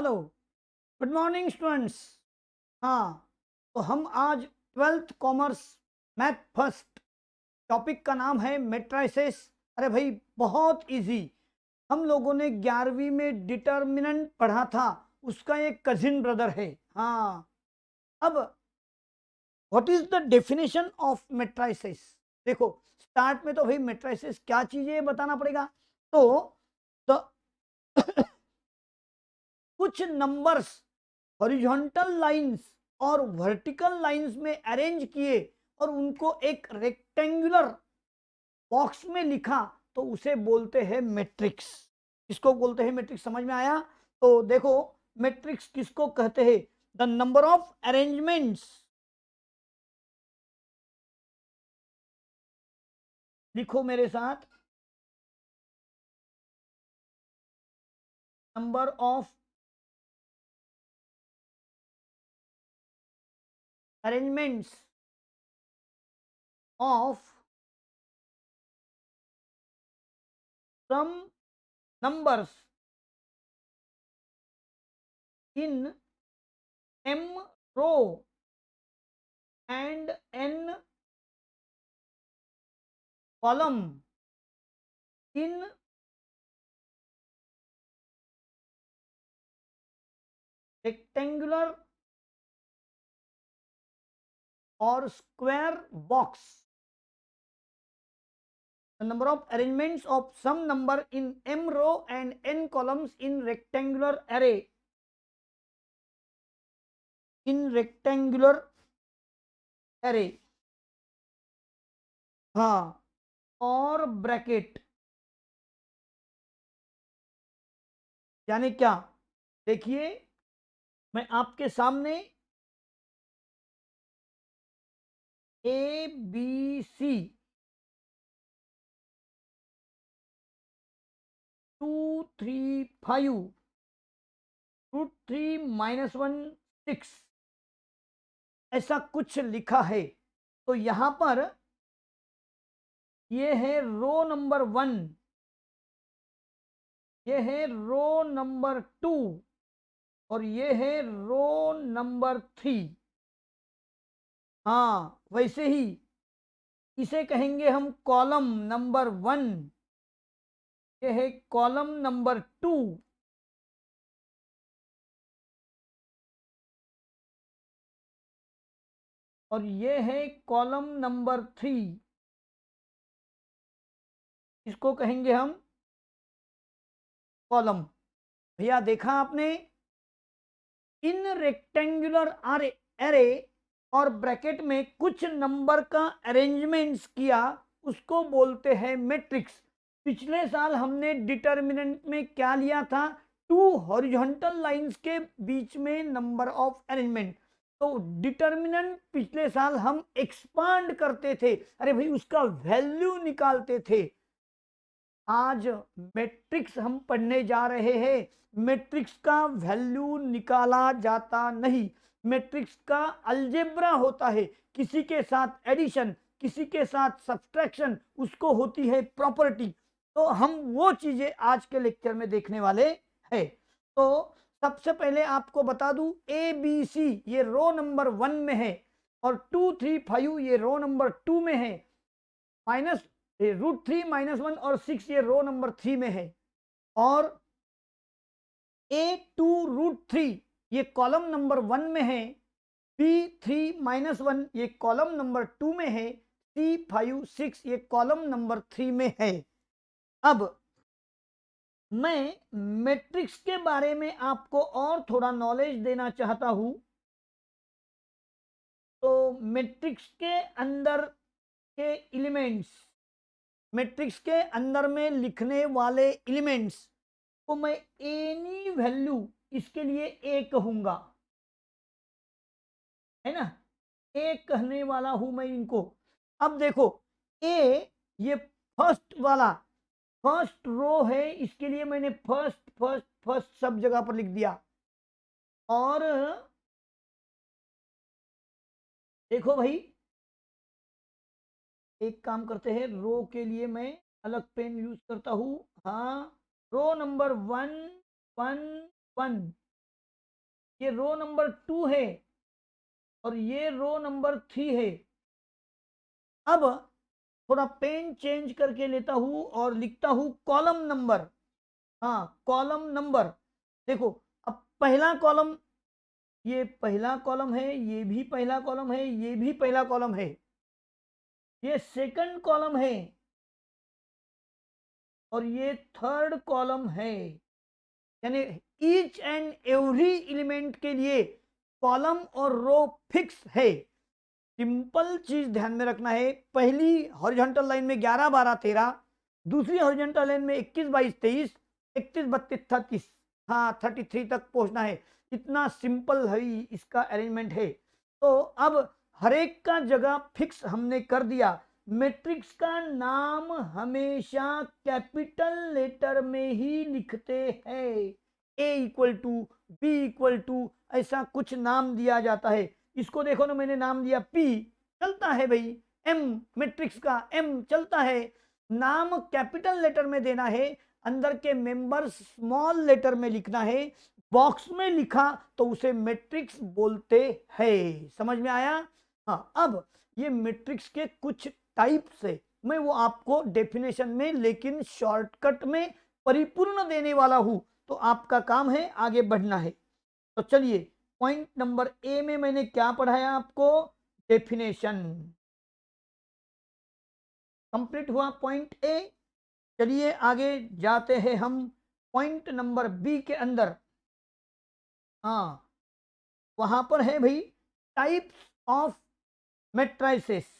Hello, good morning students. हाँ, तो हम आज 12th commerce math first topic का नाम है मेट्राइसेस। अरे भाई, बहुत इजी। हम लोगों ने 11वीं में डिटर्मिनेंट पढ़ा था, उसका एक कजिन ब्रदर है। हाँ, अब what is the definition of matrices. देखो, स्टार्ट में तो भाई मेट्राइसेस क्या चीज है बताना पड़ेगा। तो कुछ नंबर्स हॉरिजॉन्टल लाइंस और वर्टिकल लाइंस में अरेंज किए और उनको एक रेक्टेंगुलर बॉक्स में लिखा, तो उसे बोलते हैं मैट्रिक्स। किसको बोलते हैं मैट्रिक्स, समझ में आया? तो देखो, मैट्रिक्स किसको कहते हैं? द नंबर ऑफ अरेंजमेंट्स, लिखो मेरे साथ, number of arrangements of some numbers in m row and n column in rectangular or square box. The number of arrangements of some number in m row and n columns in rectangular array. In rectangular array. हाँ, और bracket, यानी क्या? देखिए, मैं आपके सामने ए B सी 2 3 5 √3 - 1 6 ऐसा कुछ लिखा है। तो यहां पर ये है रो नंबर 1, ये है रो नंबर 2 और ये है रो नंबर 3। हाँ, वैसे ही इसे कहेंगे हम कॉलम नंबर 1, ये है कॉलम नंबर 2 और ये है कॉलम नंबर 3। इसको कहेंगे हम कॉलम। भैया, देखा आपने? इन रेक्टेंगुलर एरे और ब्रैकेट में कुछ नंबर का अरेंजमेंट्स किया, उसको बोलते हैं मैट्रिक्स। पिछले साल हमने डिटर्मिनेंट में क्या लिया था? टू हॉरिजॉन्टल लाइंस के बीच में नंबर ऑफ अरेंजमेंट। तो डिटर्मिनेंट पिछले साल हम एक्सपांड करते थे, अरे भाई उसका वैल्यू निकालते थे। आज मैट्रिक्स हम पढ़ने जा रहे हैं। मैट्रिक्स का वैल्यू निकाला जाता नहीं, मैट्रिक्स का अलजेब्रा होता है। किसी के साथ एडिशन, किसी के साथ सब्सट्रैक्शन, उसको होती है प्रॉपर्टी। तो हम वो चीजें आज के लेक्चर में देखने वाले हैं। तो सबसे पहले आपको बता दूं, ए बी सी ये रो नंबर 1 में है और 2 3 5 ये रो नंबर 2 में है। माइनस √3 - 1 और 6 ये रो नंबर 3 में है। और A2 √3 ये कॉलम नंबर 1 में है। B3 - 1 ये कॉलम नंबर 2 में है। C5 6 ये कॉलम नंबर 3 में है। अब मैं मैट्रिक्स के बारे में आपको और थोड़ा नॉलेज देना चाहता हूं। तो मैट्रिक्स के अंदर के एलिमेंट्स, मैट्रिक्स के अंदर में लिखने वाले एलिमेंट्स को मैं एनी वैल्यू इसके लिए ए कहूंगा, है ना? ए कहने वाला हूं मैं इनको। अब देखो, ए ये फर्स्ट वाला, फर्स्ट रो है, इसके लिए मैंने फर्स्ट फर्स्ट फर्स्ट सब जगह पर लिख दिया। और देखो भाई, एक काम करते हैं, रो के लिए मैं अलग पेन यूज करता हूं। हाँ, रो नंबर 1 1 1 ये रो नंबर 2 है और ये रो नंबर 3 है। अब थोड़ा पेन चेंज करके लेता हूं और लिखता हूं कॉलम नंबर। हाँ, कॉलम नंबर। देखो, अब पहला कॉलम, ये पहला कॉलम है, ये भी पहला कॉलम है, ये भी पहला कॉलम है, ये सेकंड कॉलम है और ये थर्ड कॉलम है। यानी ईच एंड एवरी एलिमेंट के लिए कॉलम और रो फिक्स है। सिंपल चीज ध्यान में रखना है, पहली हॉरिजॉन्टल लाइन में 11 12 13, दूसरी हॉरिजॉन्टल लाइन में 21 22 23, 31 32 33, हाँ 33 तक पहुंचना है। इतना सिंपल है इसका अरेंजमेंट है। तो अब हर एक का जगह फिक्स हमने कर दिया। मैट्रिक्स का नाम हमेशा कैपिटल लेटर में ही लिखते हैं। A equal to, B equal to, ऐसा कुछ नाम दिया जाता है। इसको देखो ना, मैंने नाम दिया पी, चलता है भाई। एम, मैट्रिक्स का एम चलता है। नाम कैपिटल लेटर में देना है, अंदर के मेंबर स्मॉल लेटर में लिखना है। बॉक्स में लिखा तो उसे मैट्रिक्स बोलते हैं। समझ में आया? हाँ, अब ये मैट्रिक्स के कुछ टाइप्स है, मैं वो आपको डेफिनेशन में लेकिन शॉर्टकट में परिपूर्ण देने वाला हूं। तो आपका काम है आगे बढ़ना है। तो चलिए, पॉइंट नंबर ए में मैंने क्या पढ़ाया आपको? डेफिनेशन कंप्लीट हुआ पॉइंट ए। चलिए आगे जाते हैं हम पॉइंट नंबर बी के अंदर। हाँ, वहां पर है भाई types of matrices.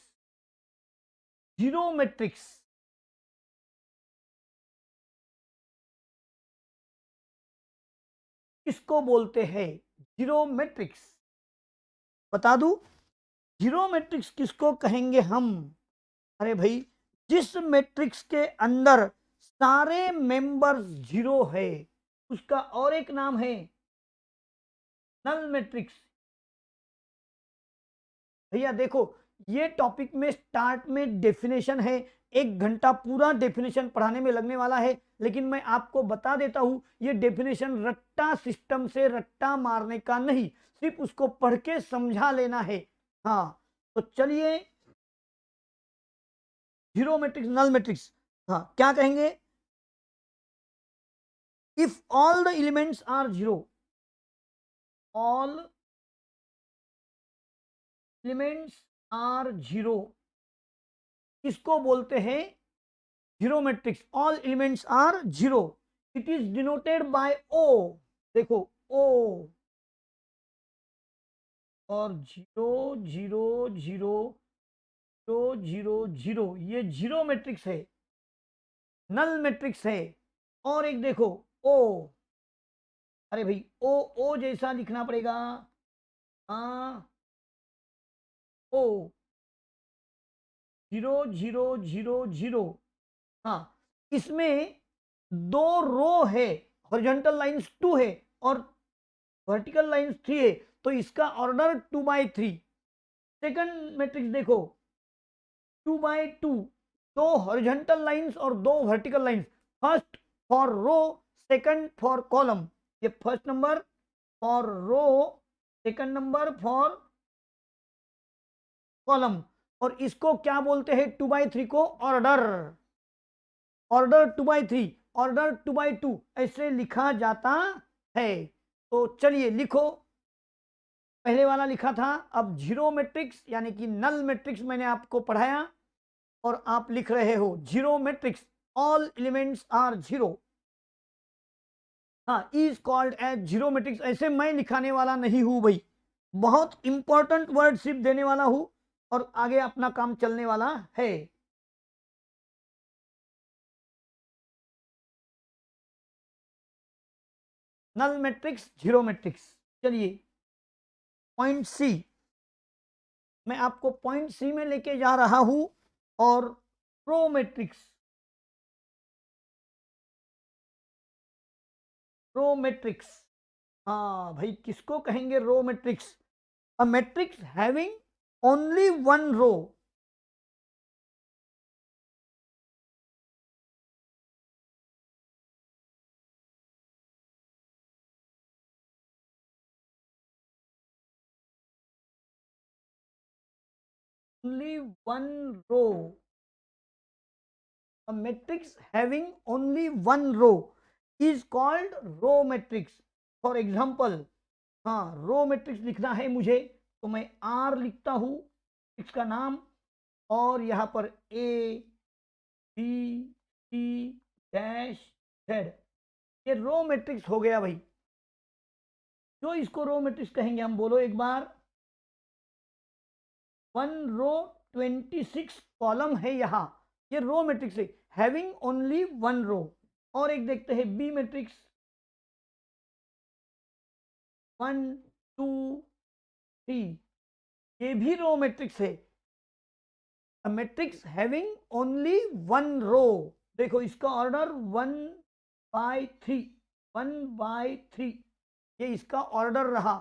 Zero matrix किसको बोलते हैं? जीरो मैट्रिक्स बता दूं, जीरो मैट्रिक्स किसको कहेंगे हम? अरे भाई, जिस मैट्रिक्स के अंदर सारे मेंबर्स जीरो है, उसका और एक नाम है नल मैट्रिक्स। भैया देखो, ये टॉपिक में स्टार्ट में डेफिनेशन है, 1 घंटा पूरा डेफिनेशन पढ़ाने में लगने वाला है। लेकिन मैं आपको बता देता हूं, ये डेफिनेशन रट्टा सिस्टम से रट्टा मारने का नहीं, सिर्फ उसको पढ़ के समझा लेना है। हाँ, तो चलिए, जीरो मैट्रिक्स, नल मैट्रिक्स, हाँ क्या कहेंगे? If all the elements are zero, all elements are zero, किसको बोलते हैं? Zero matrix. All elements are zero, it is denoted by O. देखो, ओ और zero zero zero zero zero zero, ये zero matrix है, नल मैट्रिक्स है। और एक देखो, ओ, अरे भाई ओ, ओ जैसा लिखना पड़ेगा। हाँ, ओ, जीरो जीरो जीरो जीरो। हाँ, इसमें दो रो है, हॉरिजॉन्टल लाइंस 2 है और वर्टिकल लाइंस 3 है, तो इसका ऑर्डर 2/3। सेकंड मैट्रिक्स देखो, 2/2, दो हॉरिजॉन्टल लाइंस और दो vertical lines, first for row, second for column. ये first number for row, second number for column. और इसको क्या बोलते हैं? 2/3 को ऑर्डर, ऑर्डर 2/3, ऑर्डर 2/2 ऐसे लिखा जाता है। तो चलिए लिखो, पहले वाला लिखा था, अब जीरो मैट्रिक्स यानी कि नल मैट्रिक्स मैंने आपको पढ़ाया और आप लिख रहे हो zero matrix, all elements are zero. हाँ, is called as zero matrix, ऐसे मैं लिखाने वाला नहीं हूं भाई, बहुत इंपॉर्टेंट वर्ड सिर्फ देने वाला हूं और आगे अपना काम चलने वाला है। Null matrix, zero matrix. चलिए, पॉइंट सी, मैं आपको पॉइंट सी में लेके जा रहा हूं। और रो मैट्रिक्स, रो मैट्रिक्स, हाँ भाई किसको कहेंगे row matrix? A matrix having only one row. only one row, a matrix having only one row is called row matrix. For example, हाँ, रो मैट्रिक्स लिखना है मुझे तो मैं आर लिखता हूं इसका नाम, और यहां पर A B C dash Z, ये रो मैट्रिक्स हो गया भाई। जो इसको रो मैट्रिक्स कहेंगे हम, बोलो एक बार। वन रो 26 कॉलम है यहां, ये रो मैट्रिक्स है, हैविंग ओनली वन रो। और एक देखते हैं बी मैट्रिक्स, 1 2 3, ये भी रो मैट्रिक्स है, मैट्रिक्स हैविंग ओनली वन रो। देखो इसका ऑर्डर 1/3, 1/3, ये इसका ऑर्डर रहा,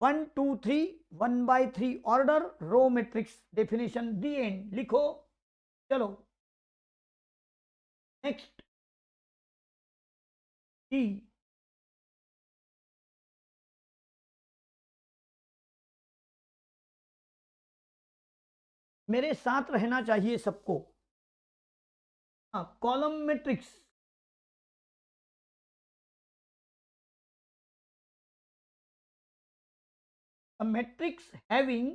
1 2 3, 1/3 ऑर्डर, रो मैट्रिक्स। डेफिनेशन दी एंड, लिखो। चलो नेक्स्ट, डी, मेरे साथ रहना चाहिए सबको। हाँ, column matrix, a matrix having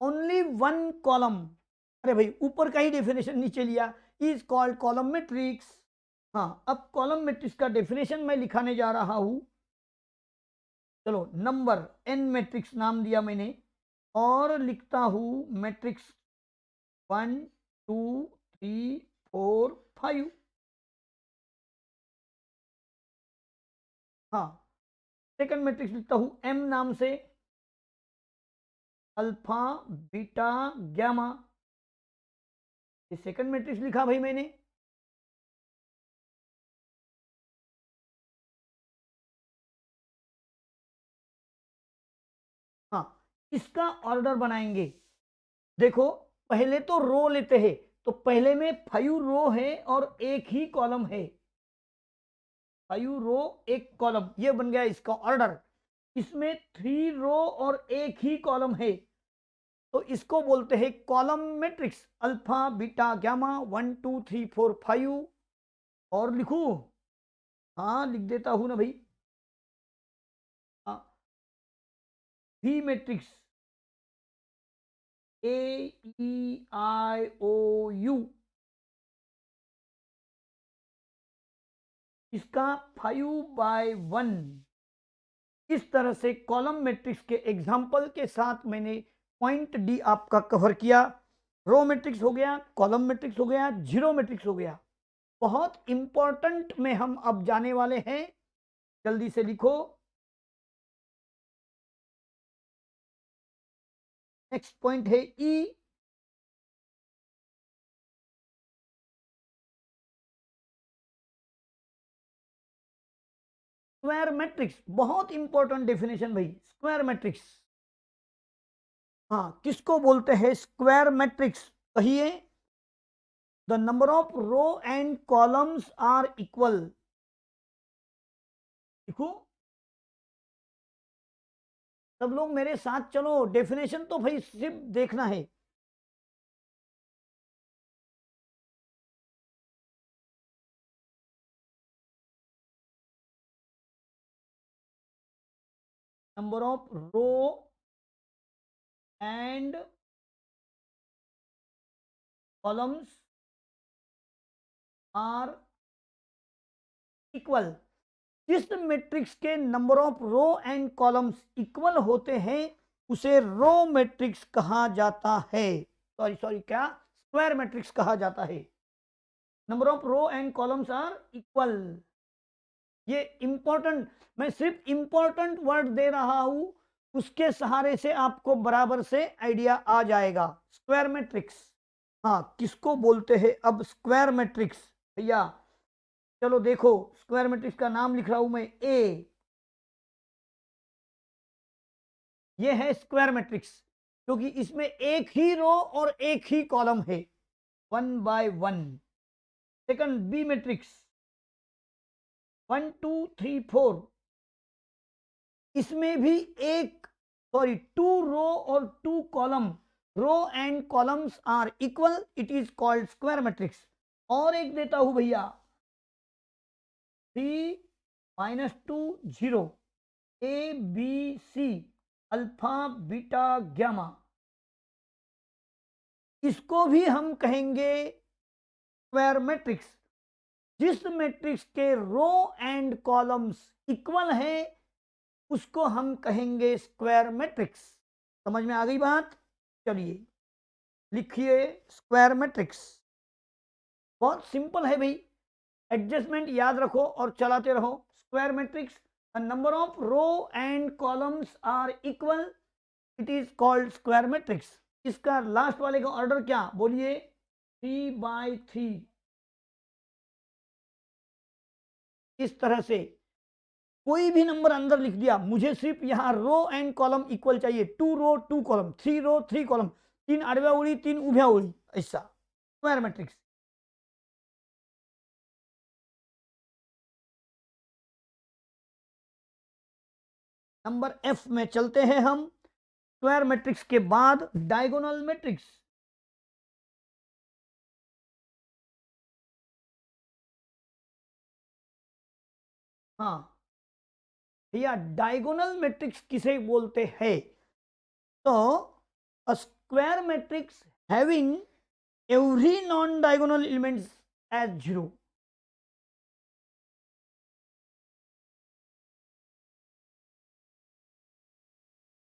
only one column, अरे भाई ऊपर का ही डेफिनेशन नीचे लिया, इज कॉल्ड कॉलम मैट्रिक्स। हाँ, अब कॉलम मैट्रिक्स का डेफिनेशन मैं लिखाने जा रहा हूं। चलो, नंबर एन मैट्रिक्स नाम दिया मैंने, और लिखता हूं मैट्रिक्स 1 2 3 4 5। हाँ, सेकंड मैट्रिक्स लिखता हूं एम नाम से, अल्फा बीटा गैमा, ये सेकंड मैट्रिक्स लिखा भाई मैंने। हाँ, इसका ऑर्डर बनाएंगे। देखो, पहले तो रो लेते हैं, तो पहले में 5 रो है और एक ही कॉलम है, 5 रो एक कॉलम, ये बन गया इसका ऑर्डर। इसमें 3 रो और एक ही कॉलम है, तो इसको बोलते हैं column matrix, alpha beta gamma 1 2 3 4 5। और लिखूं? हाँ, लिख देता हूं ना भाई। वी मैट्रिक्स, AEIOU, इसका 5/1। इस तरह से कॉलम मैट्रिक्स के एग्जाम्पल के साथ मैंने पॉइंट डी आपका कवर किया। रो मैट्रिक्स हो गया, कॉलम मैट्रिक्स हो गया, जीरो मैट्रिक्स हो गया। बहुत इंपॉर्टेंट में हम अब जाने वाले हैं, जल्दी से लिखो। नेक्स्ट पॉइंट है ई, स्क्वायर मैट्रिक्स। बहुत इंपॉर्टेंट डेफिनेशन भाई, स्क्वायर मैट्रिक्स। हाँ, किसको बोलते हैं स्क्वायर मैट्रिक्स? कहिए। The number of row and columns are equal. देखो, सब लोग मेरे साथ चलो, डेफिनेशन तो भाई सिर्फ देखना है। Number of row and columns are equal. जिस मैट्रिक्स के number of row and columns equal होते हैं उसे रो मैट्रिक्स कहा जाता है। सॉरी सॉरी, क्या? स्क्वायर मैट्रिक्स कहा जाता है। Number of row and columns are equal, ये इंपॉर्टेंट, मैं सिर्फ इंपॉर्टेंट वर्ड दे रहा हूं, उसके सहारे से आपको बराबर से आइडिया आ जाएगा। स्क्वायर मैट्रिक्स, हाँ, किसको बोलते हैं अब स्क्वायर मैट्रिक्स भैया? चलो देखो, स्क्वायर मैट्रिक्स का नाम लिख रहा हूं मैं, ए, ये है स्क्वायर मैट्रिक्स, क्योंकि इसमें एक ही रो और एक ही कॉलम है, 1/1। सेकंड, बी मैट्रिक्स, 1 2 3 4, इसमें भी टू रो और two column, row and columns are equal, it is called square matrix. और एक देता हूं भैया 3 -2 0, A B C alpha beta gamma, इसको भी हम कहेंगे स्क्वायर मैट्रिक्स। जिस मैट्रिक्स के रो एंड कॉलम्स इक्वल है उसको हम कहेंगे स्क्वायर मैट्रिक्स। समझ में आ गई बात? चलिए लिखिए स्क्वायर मैट्रिक्स। बहुत सिंपल है भाई, एडजस्टमेंट याद रखो और चलाते रहो। Square matrix, number of row and columns are equal, it is called square matrix. इसका लास्ट वाले का ऑर्डर क्या बोलिए? 3/3। इस तरह से कोई भी नंबर अंदर लिख दिया, मुझे सिर्फ यहां रो एंड कॉलम इक्वल चाहिए, 2 रो 2 कॉलम, 3 रो 3 कॉलम, 3 अड़व्या उड़ी 3 उभ्या उड़ी, ऐसा स्क्वायर मैट्रिक्स। नंबर एफ में चलते हैं हम। स्क्वायर मैट्रिक्स के बाद डायगोनल मैट्रिक्स। हाँ भैया, डायगोनल मैट्रिक्स किसे बोलते हैं? तो a square matrix having every non diagonal elements as 0।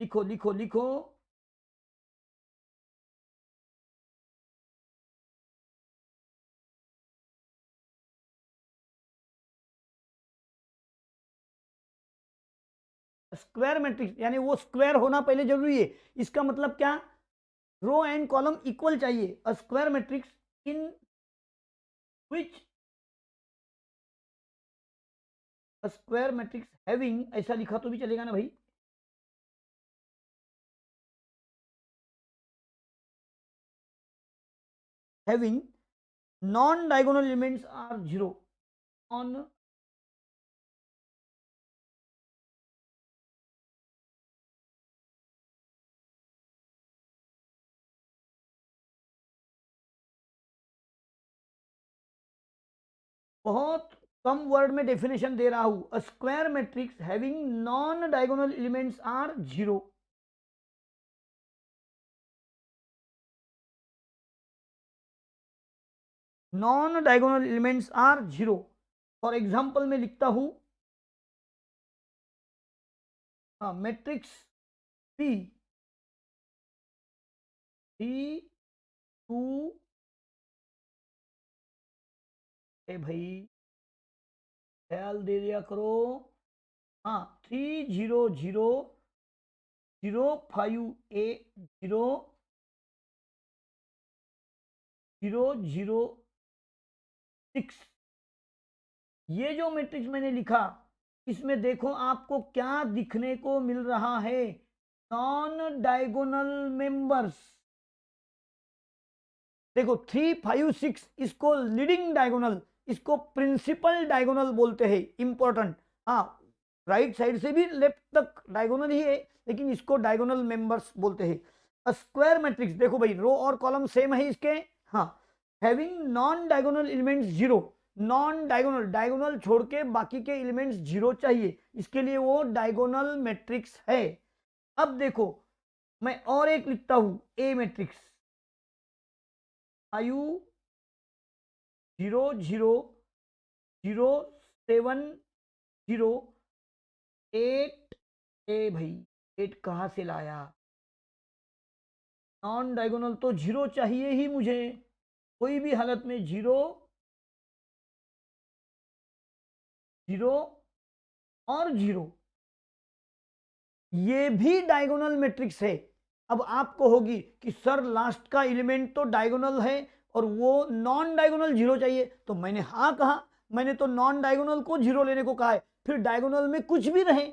लिखो लिखो लिखो। स्क्वायर मैट्रिक्स यानी वो स्क्वायर होना पहले जरूरी है। इसका मतलब क्या? रो एंड कॉलम इक्वल चाहिए। A square matrix in which a square matrix having, ऐसा लिखा तो भी चलेगा ना भाई? Having non diagonal elements are 0 on. बहुत कम वर्ड में डेफिनेशन दे रहा हूं। A square matrix having non diagonal elements are 0। Non diagonal elements are 0। For example में लिखता हूं, हाँ, मैट्रिक्स पी 3 2, ए भाई ख्याल दे दिया करो। हाँ, 3 0 0 0 5 A 0 0 6। ये जो मैट्रिक्स मैंने लिखा, इसमें देखो आपको क्या दिखने को मिल रहा है? Non diagonal members. देखो 3 5 6, इसको लीडिंग डायगोनल, इसको प्रिंसिपल डायगोनल बोलते हैं। इंपॉर्टेंट। हाँ, राइट साइड से भी लेफ्ट तक डायगोनल ही है, लेकिन इसको डायगोनल मेंबर्स बोलते हैं। स्क्वायर मैट्रिक्स देखो भाई, रो और कॉलम सेम है इसके। हाँ, having non diagonal elements 0। Non diagonal, diagonal छोड़ के बाकी के एलिमेंट्स 0 चाहिए, इसके लिए वो डायगोनल मैट्रिक्स है। अब देखो मैं और एक लिखता हूं, ए मैट्रिक्स 5 0 0 0 7 0 8। ए भाई 8 कहाँ से लाया? नॉन डायगोनल तो 0 चाहिए ही मुझे, कोई भी हालत में 0 0 और 0, ये भी डायगोनल मैट्रिक्स है। अब आप कहोगी कि सर लास्ट का एलिमेंट तो डायगोनल है और वो नॉन डायगोनल 0 चाहिए, तो मैंने हाँ कहा, मैंने तो नॉन डायगोनल को 0 लेने को कहा है, फिर डायगोनल में कुछ भी रहे,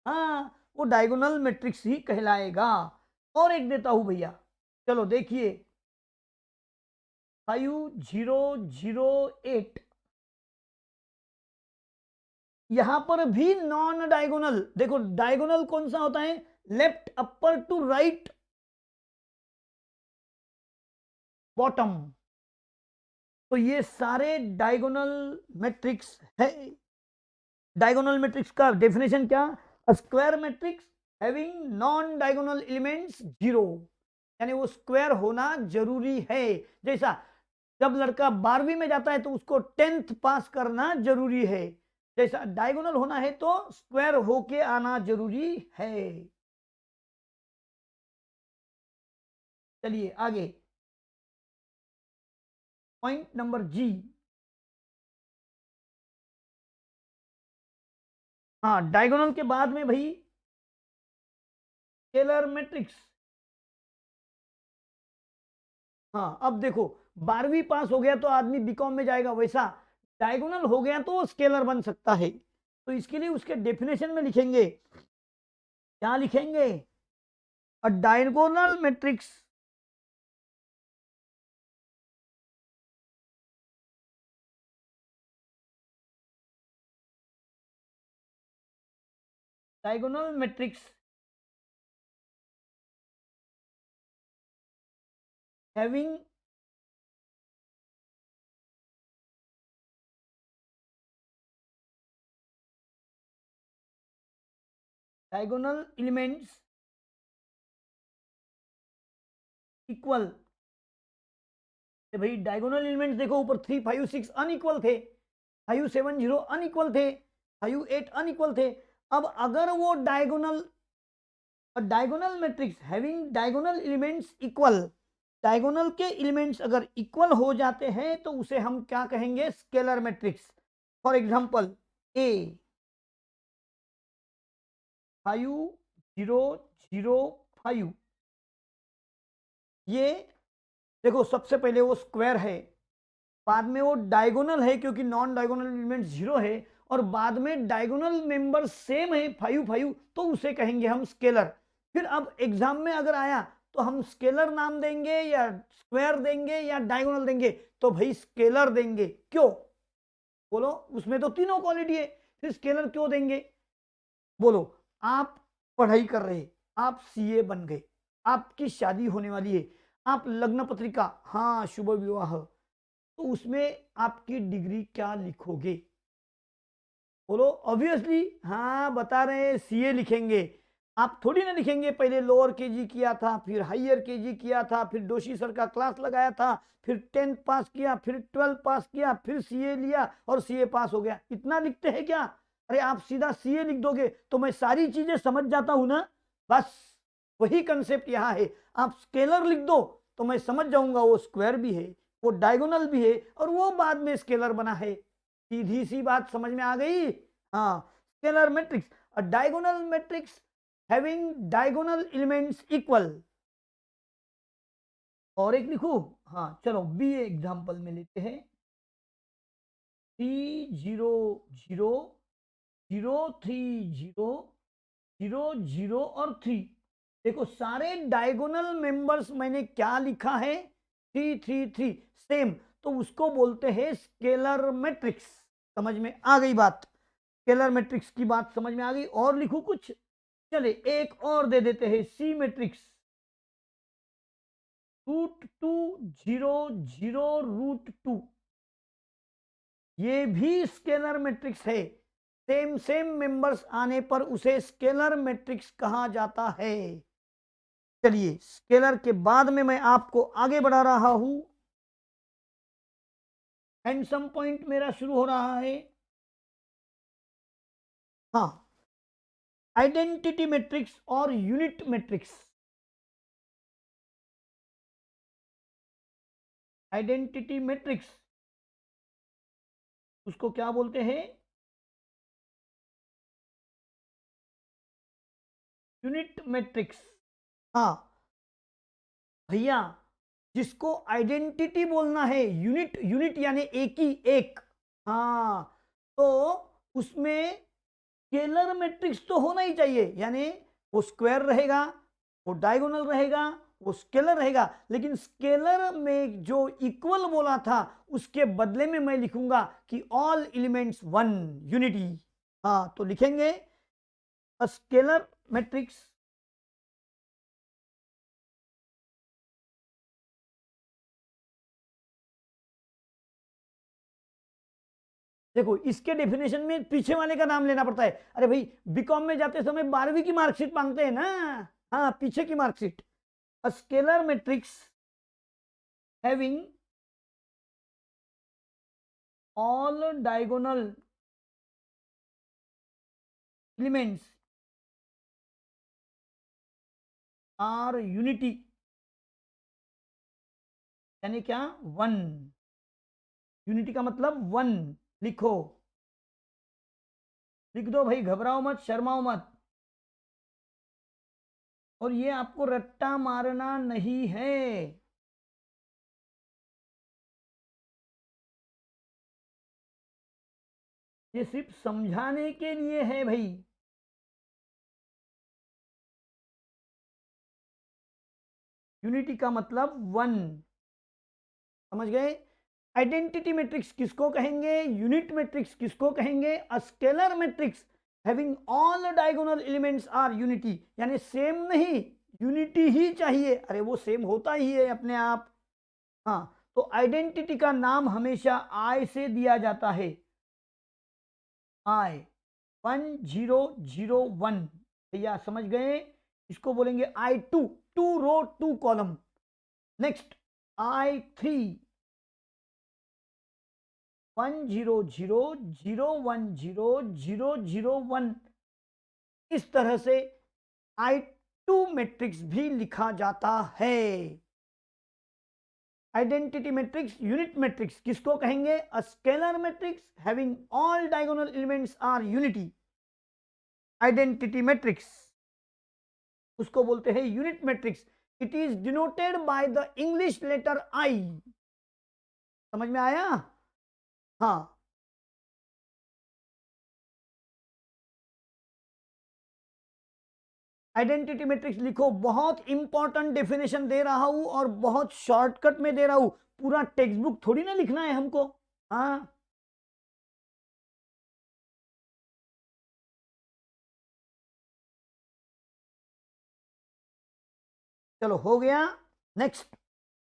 हाँ, वो डायगोनल मैट्रिक्स ही कहलाएगा। और एक देता हूं भैया, चलो देखिए 5 0 0 8। यहां पर भी नॉन डायगोनल, देखो डायगोनल कौन सा होता है, left upper two right bottom, तो ये सारे डायगोनल मैट्रिक्स है। डायगोनल मैट्रिक्स का डेफिनेशन क्या, अ square matrix having non diagonal elements zero, यानी वो स्क्वायर होना जरूरी है। जैसा जब लड़का 12वीं में जाता है तो उसको 10th पास करना जरूरी है, जैसा डायगोनल होना है तो स्क्वायर होके आना जरूरी है। चलिए आगे, पॉइंट नंबर जी। हाँ, डायगोनल के बाद में भाई स्केलर मैट्रिक्स। हाँ, अब देखो 12वीं पास हो गया तो आदमी बीकॉम में जाएगा, वैसा डायगोनल हो गया तो वो स्केलर बन सकता है। तो इसके लिए उसके डेफिनेशन में लिखेंगे, क्या लिखेंगे, अ diagonal matrix diagonal matrix having diagonal elements equal. भाई डायगोनल एलिमेंट्स देखो, ऊपर 3 5 6 अनइक्वल थे, 5 7 0 अनइक्वल थे, 5 8 अनइक्वल थे। अब अगर वो diagonal matrix having diagonal elements equal, diagonal के एलिमेंट्स अगर इक्वल हो जाते हैं तो उसे हम क्या कहेंगे, स्केलर मैट्रिक्स। फॉर एग्जांपल ए 5 0 0 5, ये देखो सबसे पहले वो स्क्वायर है, बाद में वो डायगोनल है क्योंकि नॉन डायगोनल एलिमेंट जीरो है, और बाद में डायगोनल मेंबर सेम है 5 5, तो उसे कहेंगे हम स्केलर। फिर अब एग्जाम में अगर आया तो हम स्केलर नाम देंगे या स्क्वायर देंगे या डायगोनल देंगे, तो भाई स्केलर देंगे। क्यों बोलो, उसमें तो तीनों क्वालिटी है, फिर स्केलर क्यों देंगे बोलो। आप पढ़ाई कर रहे, आप सीए बन गए, आपकी शादी होने वाली है, आप लग्न पत्रिका, हाँ शुभ विवाह, तो उसमें आपकी डिग्री क्या लिखोगे बोलो। ऑब्वियसली हाँ बता रहे हैं, सीए लिखेंगे। आप थोड़ी ना लिखेंगे पहले लोअर केजी किया था, फिर हायर केजी किया था, फिर दोषी सर का क्लास लगाया था, फिर 10th पास किया, फिर 12th पास किया, फिर सीए लिया और सीए पास हो गया, इतना लिखते हैं क्या। अरे आप सीधा सीए लिख दोगे तो मैं सारी चीजें समझ जाता हूं ना, बस वही कंसेप्ट यहाँ है। आप स्केलर लिख दो तो मैं समझ जाऊंगा वो स्क्वायर भी है, वो डायगोनल भी है, और वो बाद में स्केलर बना है। सीधी सी बात समझ में आ गई। हाँ, स्केलर मैट्रिक्स, अ diagonal matrix having diagonal elements equal. और एक लिखू, हाँ चलो बी एग्जांपल में लेते हैं, 3 0 0 0 3 0 0 0 और 3। देखो सारे डायगोनल मेंबर्स मैंने क्या लिखा है, 3 3 3 सेम, तो उसको बोलते हैं स्केलर मैट्रिक्स। समझ में आ गई बात, स्केलर मैट्रिक्स की बात समझ में आ गई। और लिखू कुछ, चले एक और दे देते हैं, सी मैट्रिक्स, √2 0 0 √2, ये भी स्केलर मैट्रिक्स है। सेम सेम मेंबर्स आने पर उसे स्केलर मैट्रिक्स कहा जाता है। चलिए स्केलर के बाद में मैं आपको आगे बढ़ा रहा हूं, हैंडसम पॉइंट मेरा शुरू हो रहा है। हाँ, आइडेंटिटी मैट्रिक्स और यूनिट मैट्रिक्स। आइडेंटिटी मैट्रिक्स उसको क्या बोलते हैं, यूनिट मैट्रिक्स। हाँ भैया, जिसको आइडेंटिटी बोलना है, यूनिट यूनिट यानी एक ही एक, हाँ तो उसमें स्केलर मैट्रिक्स तो होना ही चाहिए, यानी वो स्क्वायर रहेगा, वो डायगोनल रहेगा, वो स्केलर रहेगा। लेकिन स्केलर में जो इक्वल बोला था उसके बदले में मैं लिखूंगा कि ऑल एलिमेंट्स वन, यूनिटी। हाँ, तो लिखेंगे अ स्केलर मैट्रिक्स देखो इसके डेफिनेशन में पीछे वाले का नाम लेना पड़ता है। अरे भाई बीकॉम में जाते समय 12वीं की मार्कशीट मांगते हैं ना, हाँ पीछे की marksheet. A scalar matrix having all diagonal elements are unity, यानी क्या, वन। यूनिटी का मतलब वन, लिखो, लिख दो भाई, घबराओ मत, शर्माओ मत। और ये आपको रट्टा मारना नहीं है, ये सिर्फ समझाने के लिए है भाई। यूनिटी का मतलब वन, समझ गए। आइडेंटिटी मैट्रिक्स किसको कहेंगे, यूनिट मैट्रिक्स किसको कहेंगे, a scalar matrix having all diagonal elements are unity, यानी सेम नहीं, यूनिटी ही चाहिए। अरे वो सेम होता ही है अपने आप। हाँ, तो आइडेंटिटी का नाम हमेशा आई से दिया जाता है, आई 1001। भैया समझ गए, इसको बोलेंगे I2, 2 रो 2 कॉलम। Next I3 100 010 001। इस तरह से I2 मैट्रिक्स भी लिखा जाता है। आइडेंटिटी मैट्रिक्स, यूनिट मैट्रिक्स किसको कहेंगे, a scalar matrix having all diagonal elements are unity. Identity matrix उसको बोलते हैं unit matrix. It is denoted by the English letter I. समझ में आया। हाँ, आइडेंटिटी मैट्रिक्स लिखो, बहुत इंपॉर्टेंट डेफिनेशन दे रहा हूं और बहुत शॉर्टकट में दे रहा हूं, पूरा टेक्स्ट बुक थोड़ी ना लिखना है हमको। हाँ, चलो हो गया। नेक्स्ट,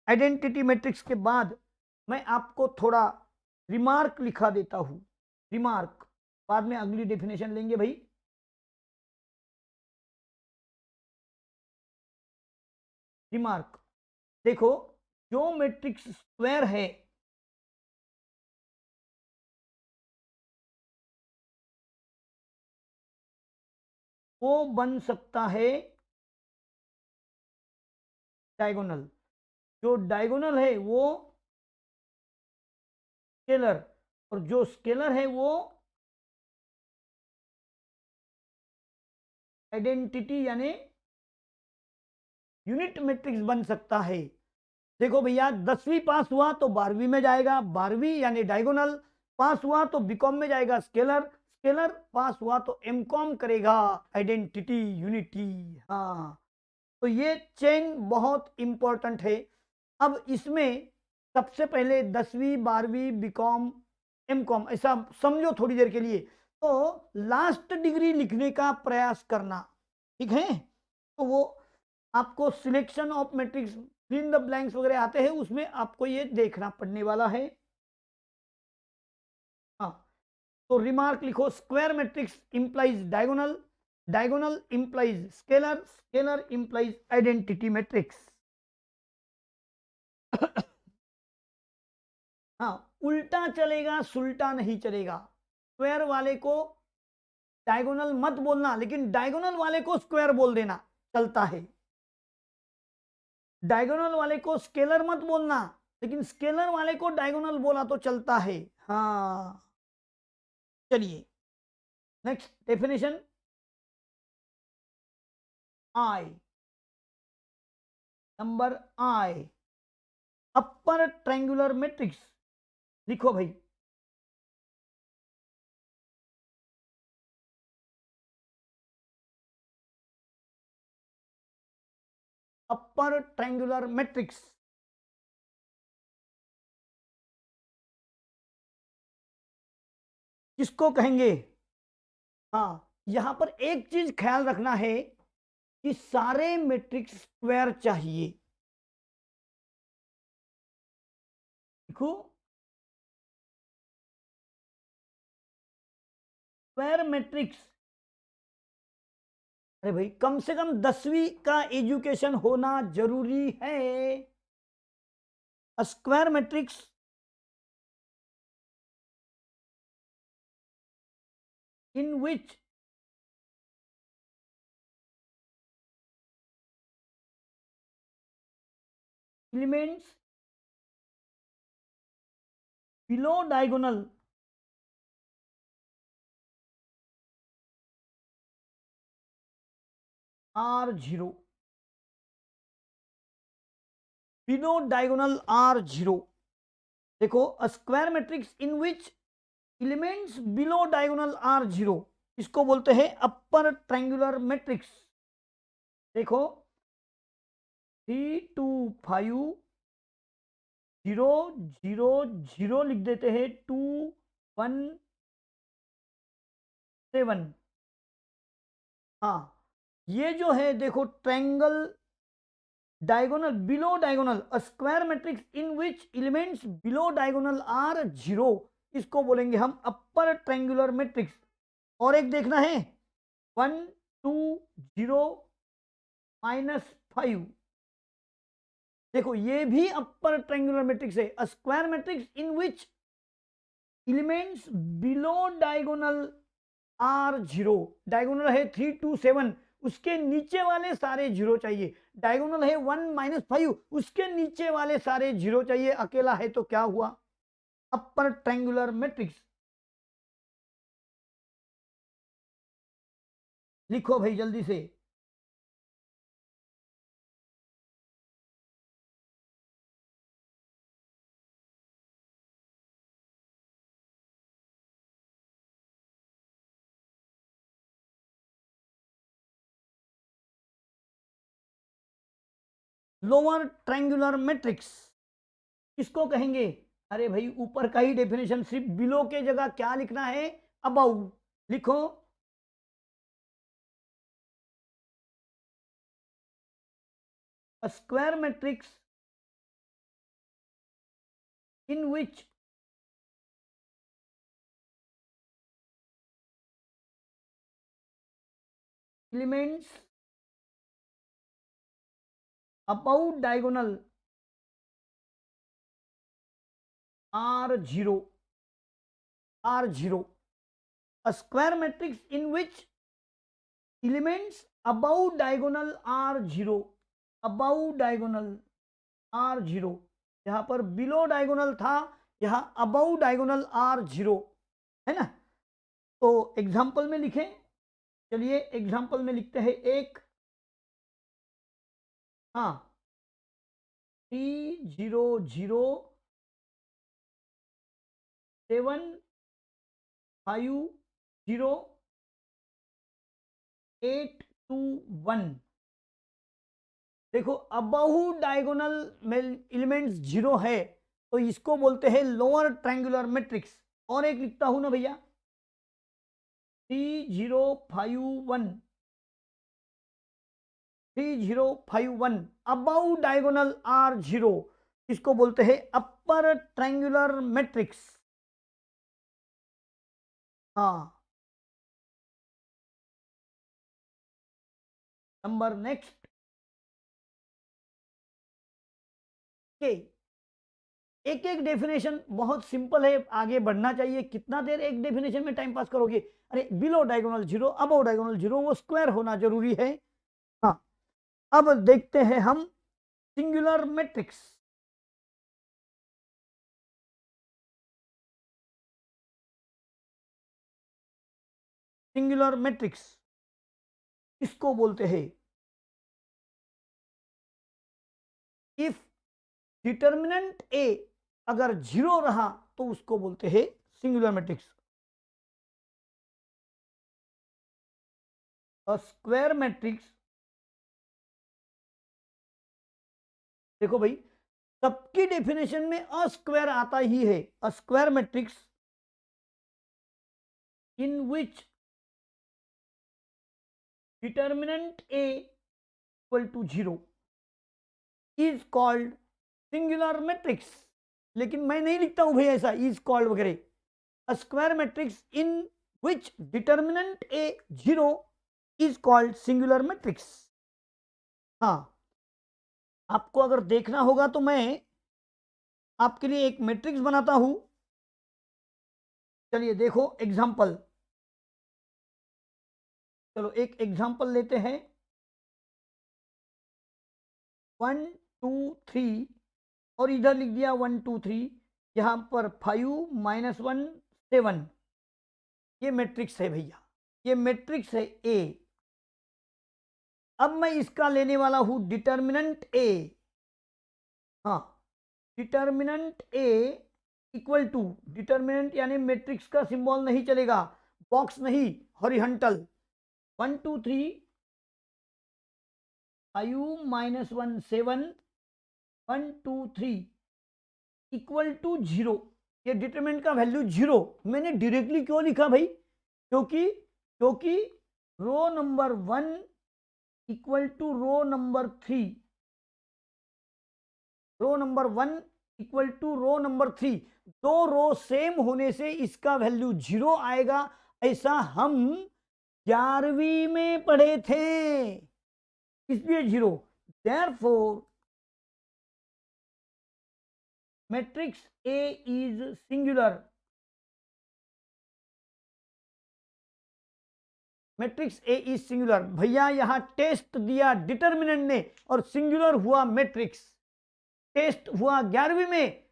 आइडेंटिटी मैट्रिक्स के बाद मैं आपको थोड़ा रिमार्क लिखा देता हूं। रिमार्क बाद में अगली डेफिनेशन लेंगे भाई। रिमार्क देखो, जो मैट्रिक्स स्क्वायर है वो बन सकता है डायगोनल। जो डायगोनल है वो स्केलर, और जो स्केलर है वो आइडेंटिटी यानी यूनिट मैट्रिक्स बन सकता है। देखो भैया, 10वीं पास हुआ तो 12वीं में जाएगा, 12वीं यानी डायगोनल, पास हुआ तो बीकॉम में जाएगा स्केलर, स्केलर पास हुआ तो एमकॉम करेगा आइडेंटिटी यूनिटी। हाँ, तो ये चेन बहुत इंपॉर्टेंट है। अब इसमें सबसे पहले 10वीं 12वीं बीकॉम एमकॉम ऐसा समझो थोड़ी देर के लिए, तो लास्ट डिग्री लिखने का प्रयास करना, ठीक है। तो वो आपको selection of matrix, fill in the blanks वगैरह आते हैं, उसमें आपको ये देखना पड़ने वाला है। हाँ, तो रिमार्क लिखो, square matrix implies diagonal, diagonal implies scalar, scalar implies identity matrix. हाँ, उल्टा चलेगा, सुल्टा नहीं चलेगा। स्क्वायर वाले को डायगोनल मत बोलना, लेकिन डायगोनल वाले को स्क्वायर बोल देना, चलता है। डायगोनल वाले को स्केलर मत बोलना, लेकिन स्केलर वाले को डायगोनल बोला तो चलता है। हाँ, चलिए नेक्स्ट डेफिनेशन। आई, नंबर आई, अपर ट्रायंगुलर मैट्रिक्स लिखो भाई। अपर ट्रायंगुलर मैट्रिक्स किसको कहेंगे, हाँ, यहां पर एक चीज ख्याल रखना है कि सारे मैट्रिक्स स्क्वायर चाहिए। देखो, स्क्वायर मैट्रिक्स, अरे भाई कम से कम 10वीं का एजुकेशन होना जरूरी है। Square matrix in which elements below diagonal are zero, below diagonal are zero. देखो, square matrix in which elements below diagonal are zero, इसको बोलते हैं अपर ट्रायंगुलर मैट्रिक्स। देखो, 3 2 5 0 0 0 लिख देते हैं, 2 1 7। हाँ, ये जो है देखो, triangle diagonal below diagonal, square matrix in which elements below diagonal are zero, इसको बोलेंगे हम अपर ट्रायंगुलर मैट्रिक्स। और एक देखना है, 1 2 0 -5। देखो, ये भी अपर ट्रायंगुलर मैट्रिक्स है, square matrix in which elements below diagonal are zero. Diagonal है 3 2 7, उसके नीचे वाले सारे जीरो चाहिए। डायगोनल है 1 -5, उसके नीचे वाले सारे जीरो चाहिए। अकेला है तो क्या हुआ? अपर ट्रायंगुलर मैट्रिक्स। लिखो भाई जल्दी से। लोअर ट्रायंगुलर मैट्रिक्स किसको कहेंगे? अरे भाई, ऊपर का ही डेफिनेशन, सिर्फ बिलो के जगह क्या लिखना है? अबव लिखो। Square matrix in which elements above diagonal are zero, are zero. Square matrix in which elements above diagonal are zero, above diagonal are zero. यहां पर बिलो डायगोनल था, यहां अबाउ डायगोनल आर जीरो, है ना? तो example में लिखें, चलिए एग्जाम्पल में लिखते हैं एक। हाँ, 3 0 0 7 5 0 8 2 1। देखो, अबाउ डायगोनल में एलिमेंट्स जीरो है, तो इसको बोलते हैं लोअर ट्रायंगुलर मैट्रिक्स। और एक लिखता हूं ना भैया, 3 0 5 1, 3 0 5 1 अबाउ डायगोनल आर जीरो, इसको बोलते हैं अपर ट्रायंगुलर मैट्रिक्स। हाँ, नंबर नेक्स्ट के। एक एक डेफिनेशन बहुत सिंपल है, आगे बढ़ना चाहिए। कितना देर एक डेफिनेशन में टाइम पास करोगे? अरे, below diagonal zero, above diagonal zero, वो स्क्वायर होना जरूरी है। हाँ, अब देखते हैं हम सिंगुलर मैट्रिक्स। सिंगुलर मैट्रिक्स इसको बोलते हैं, इफ डिटर्मिनेंट ए अगर जीरो रहा तो उसको बोलते हैं सिंगुलर मैट्रिक्स। स्क्वायर मैट्रिक्स, देखो भाई, सबकी डेफिनेशन में स्क्वायर आता ही है। Square matrix in which determinant A equal to 0 is called singular matrix. लेकिन मैं नहीं लिखता हूं भाई ऐसा इज कॉल्ड वगैरह। अ square matrix in which determinant A 0 is called singular matrix. हाँ, आपको अगर देखना होगा तो मैं आपके लिए एक मैट्रिक्स बनाता हूं। चलिए देखो एग्जाम्पल, चलो एक एग्जाम्पल लेते हैं। 1 2 3 और इधर लिख दिया 1 2 3, यहां पर 5 -1 7। ये मैट्रिक्स है भैया, ये मैट्रिक्स है ए। अब मैं इसका लेने वाला हूं डिटर्मिनेंट ए। हाँ, determinant A equal to, determinant यानी मैट्रिक्स का सिंबल नहीं चलेगा, बॉक्स नहीं, हॉरिजॉन्टल। 1 2 3 5 -1 7 1 2 3 equal to 0। ये डिटरमिनेंट का वैल्यू 0। मैंने डायरेक्टली क्यों लिखा भाई? क्योंकि row number 1 equal to row number 3, row number 1 equal to row number 3, दो रो सेम होने से इसका वैल्यू 0 आएगा। ऐसा हम 11वीं में पढ़े थे, इसलिए 0। Therefore matrix A is singular. Matrix A is singular. भैया यहां टेस्ट दिया डिटर्मिनेंट ने और सिंगुलर हुआ मैट्रिक्स। टेस्ट हुआ 11वीं में,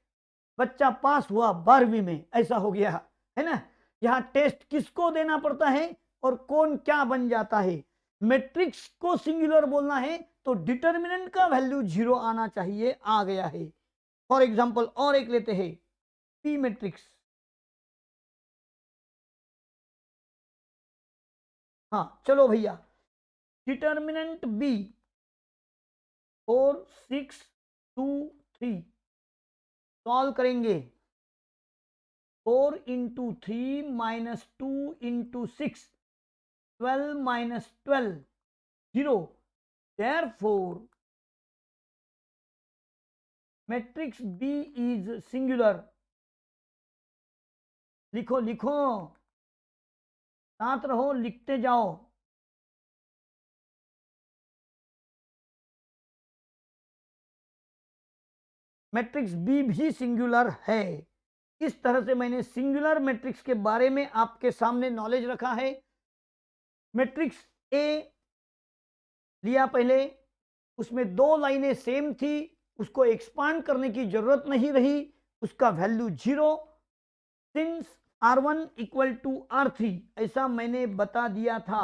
बच्चा पास हुआ 12वीं में, ऐसा हो गया है ना। यहां टेस्ट किसको देना पड़ता है और कौन क्या बन जाता है। मैट्रिक्स को सिंगुलर बोलना है तो डिटर्मिनेंट का वैल्यू 0 आना चाहिए, आ गया है। फॉर एग्जाम्पल और एक लेते हैं, पी मैट्रिक्स। हाँ चलो भैया, डिटर्मिनेंट बी 4 6 2 3 सॉल्व करेंगे। 4 into 3 -2 into 6 12 -12 0। Therefore matrix B is singular. लिखो लिखो, साथ रहो, लिखते जाओ। मैट्रिक्स बी भी सिंगुलर है। इस तरह से मैंने सिंगुलर मैट्रिक्स के बारे में आपके सामने नॉलेज रखा है। मैट्रिक्स ए लिया पहले, उसमें दो लाइनें सेम थी, उसको एक्सपांड करने की जरूरत नहीं रही, उसका value 0। Since R1 equal to R3 ऐसा मैंने बता दिया था।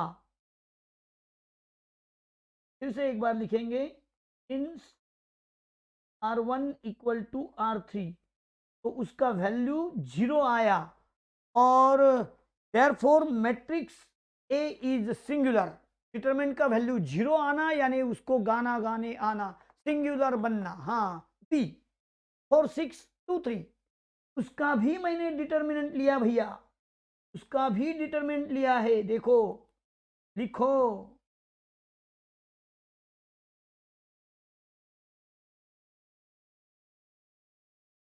फिर से एक बार लिखेंगे, since R1 equal to R3, तो उसका वैल्यू 0 आया। और therefore matrix A is singular. Determinant का वैल्यू 0 आना यानी उसको गाना गाने आना, सिंगुलर बनना। हाँ, बी 4 6 2 3, उसका भी मैंने डिटरमिनेंट लिया भैया, उसका भी डिटरमिनेंट लिया है। देखो लिखो,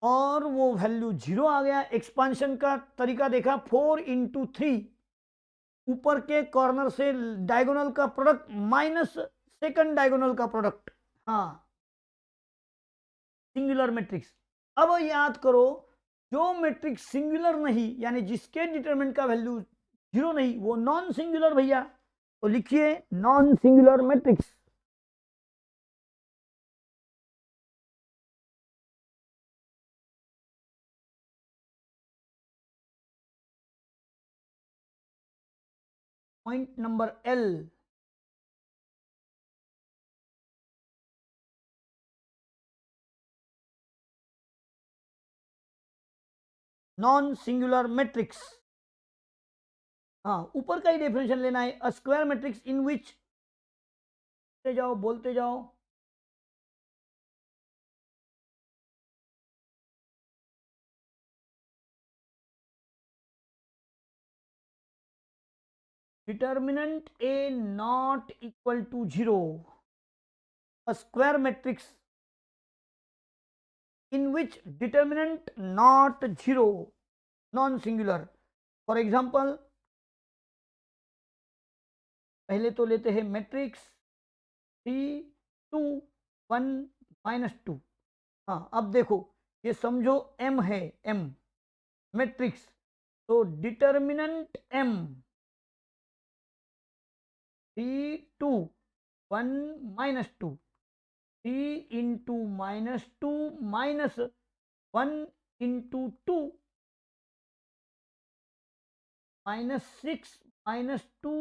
और वो वैल्यू 0 आ गया। एक्सपांशन का तरीका देखा, 4 इंटू 3, ऊपर के कॉर्नर से डायगोनल का प्रोडक्ट माइनस सेकंड डायगोनल का प्रोडक्ट। हाँ, सिंगुलर मैट्रिक्स। अब याद करो, जो मैट्रिक्स सिंगुलर नहीं यानी जिसके डिटरमिनेंट का वैल्यू 0 नहीं, वो नॉन सिंगुलर भैया। तो लिखिए non singular matrix. Point number L, non singular matrix. हाँ, ऊपर का ही डेफिनेशन लेना है। अ स्क्वायर मैट्रिक्स इन विच, जाओ बोलते जाओ। determinant A not equal to 0, a square matrix in which determinant not 0, non-singular. For example, पहले तो लेते हैं मैट्रिक्स 3 2 1 -2। हाँ, अब देखो ये समझो m है, m मैट्रिक्स, तो determinant m 3 2 1 -2, 3 into -2 minus 1 into 2 -6 -2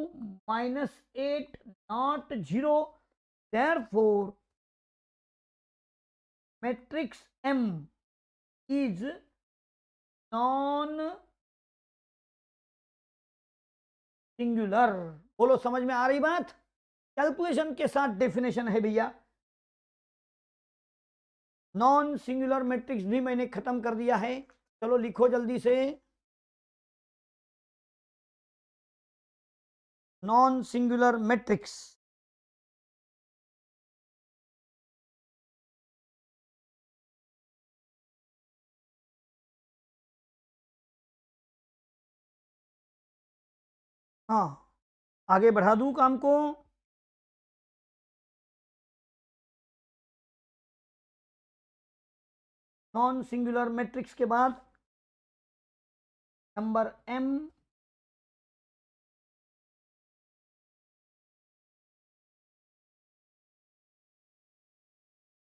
-8 not 0, therefore matrix M is non singular. बोलो समझ में आ रही बात? कैलकुलेशन के साथ डेफिनेशन है भैया। नॉन सिंगुलर मैट्रिक्स भी मैंने खत्म कर दिया है। चलो लिखो जल्दी से, नॉन सिंगुलर मैट्रिक्स। हाँ, आगे बढ़ा दूं काम को। नॉन सिंगुलर मैट्रिक्स के बाद number m